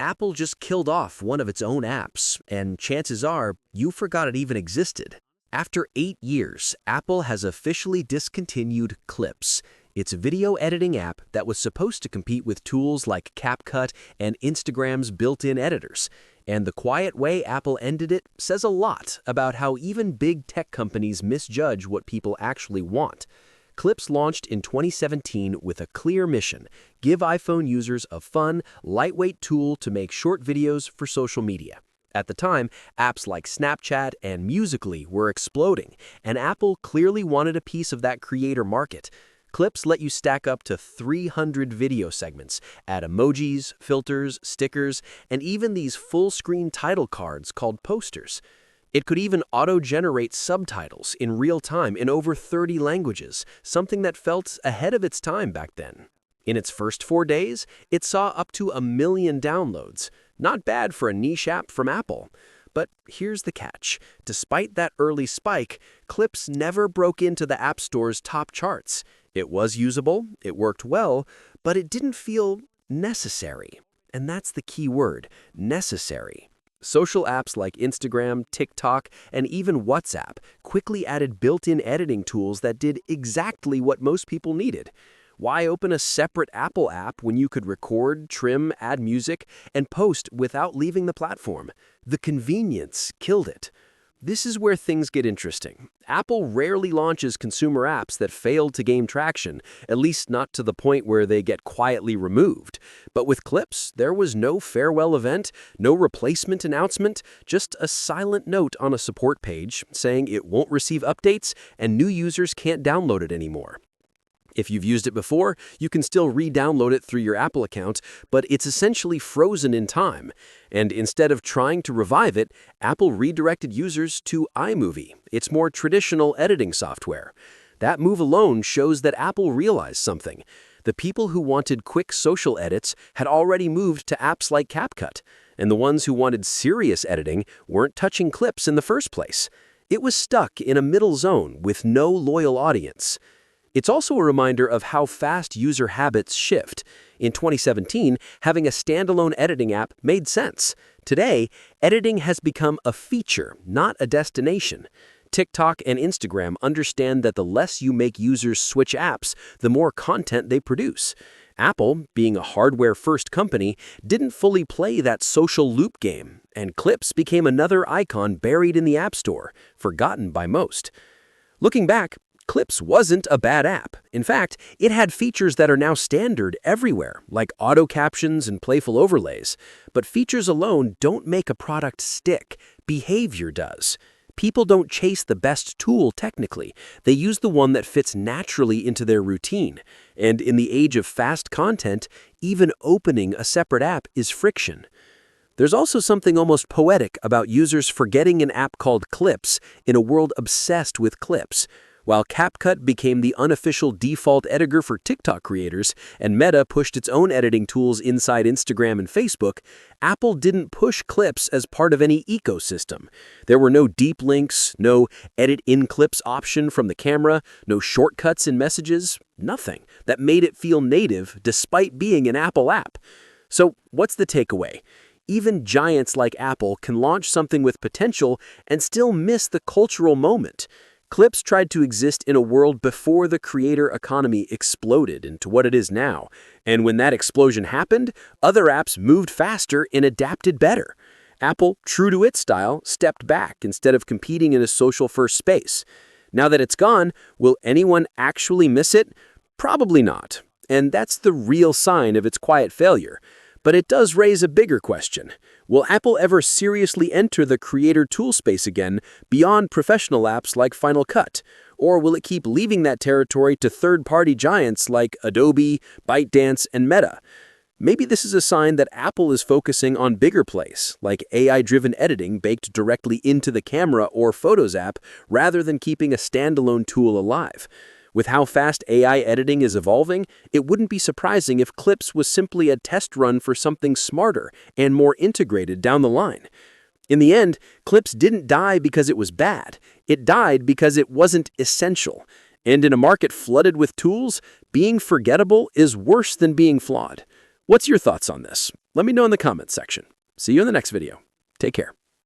Apple just killed off one of its own apps, and chances are you forgot it even existed. After 8 years, Apple has officially discontinued Clips, its video editing app that was supposed to compete with tools like CapCut and Instagram's built-in editors. And the quiet way Apple ended it says a lot about how even big tech companies misjudge what people actually want. Clips launched in 2017 with a clear mission: give iPhone users a fun, lightweight tool to make short videos for social media. At the time, apps like Snapchat and Musical.ly were exploding, and Apple clearly wanted a piece of that creator market. Clips let you stack up to 300 video segments, add emojis, filters, stickers, and even these full-screen title cards called posters. It could even auto-generate subtitles in real time in over 30 languages, something that felt ahead of its time back then. In its first 4 days, it saw up to 1 million downloads. Not bad for a niche app from Apple. But here's the catch. Despite that early spike, Clips never broke into the App Store's top charts. It was usable, it worked well, but it didn't feel necessary. And that's the key word: necessary. Social apps like Instagram, TikTok, and even WhatsApp quickly added built-in editing tools that did exactly what most people needed. Why open a separate Apple app when you could record, trim, add music, and post without leaving the platform? The convenience killed it. This is where things get interesting. Apple rarely launches consumer apps that fail to gain traction, at least not to the point where they get quietly removed. But with Clips, there was no farewell event, no replacement announcement, just a silent note on a support page saying it won't receive updates and new users can't download it anymore. If you've used it before, you can still re-download it through your Apple account, but it's essentially frozen in time. And instead of trying to revive it, Apple redirected users to iMovie, its more traditional editing software. That move alone shows that Apple realized something. The people who wanted quick social edits had already moved to apps like CapCut, and the ones who wanted serious editing weren't touching Clips in the first place. It was stuck in a middle zone with no loyal audience. It's also a reminder of how fast user habits shift. In 2017, having a standalone editing app made sense. Today, editing has become a feature, not a destination. TikTok and Instagram understand that the less you make users switch apps, the more content they produce. Apple, being a hardware-first company, didn't fully play that social loop game, and Clips became another icon buried in the App Store, forgotten by most. Looking back, Clips wasn't a bad app. In fact, it had features that are now standard everywhere, like auto captions and playful overlays. But features alone don't make a product stick. Behavior does. People don't chase the best tool technically. They use the one that fits naturally into their routine. And in the age of fast content, even opening a separate app is friction. There's also something almost poetic about users forgetting an app called Clips in a world obsessed with clips. While CapCut became the unofficial default editor for TikTok creators, and Meta pushed its own editing tools inside Instagram and Facebook, Apple didn't push Clips as part of any ecosystem. There were no deep links, no edit in Clips option from the camera, no shortcuts in messages, nothing that made it feel native despite being an Apple app. So what's the takeaway? Even giants like Apple can launch something with potential and still miss the cultural moment. Clips tried to exist in a world before the creator economy exploded into what it is now, and when that explosion happened, other apps moved faster and adapted better. Apple, true to its style, stepped back instead of competing in a social-first space. Now that it's gone, will anyone actually miss it? Probably not, and that's the real sign of its quiet failure. But it does raise a bigger question. Will Apple ever seriously enter the creator tool space again beyond professional apps like Final Cut? Or will it keep leaving that territory to third-party giants like Adobe, ByteDance, and Meta? Maybe this is a sign that Apple is focusing on bigger plays, like AI-driven editing baked directly into the camera or Photos app, rather than keeping a standalone tool alive. With how fast AI editing is evolving, it wouldn't be surprising if Clips was simply a test run for something smarter and more integrated down the line. In the end, Clips didn't die because it was bad. It died because it wasn't essential. And in a market flooded with tools, being forgettable is worse than being flawed. What's your thoughts on this? Let me know in the comments section. See you in the next video. Take care.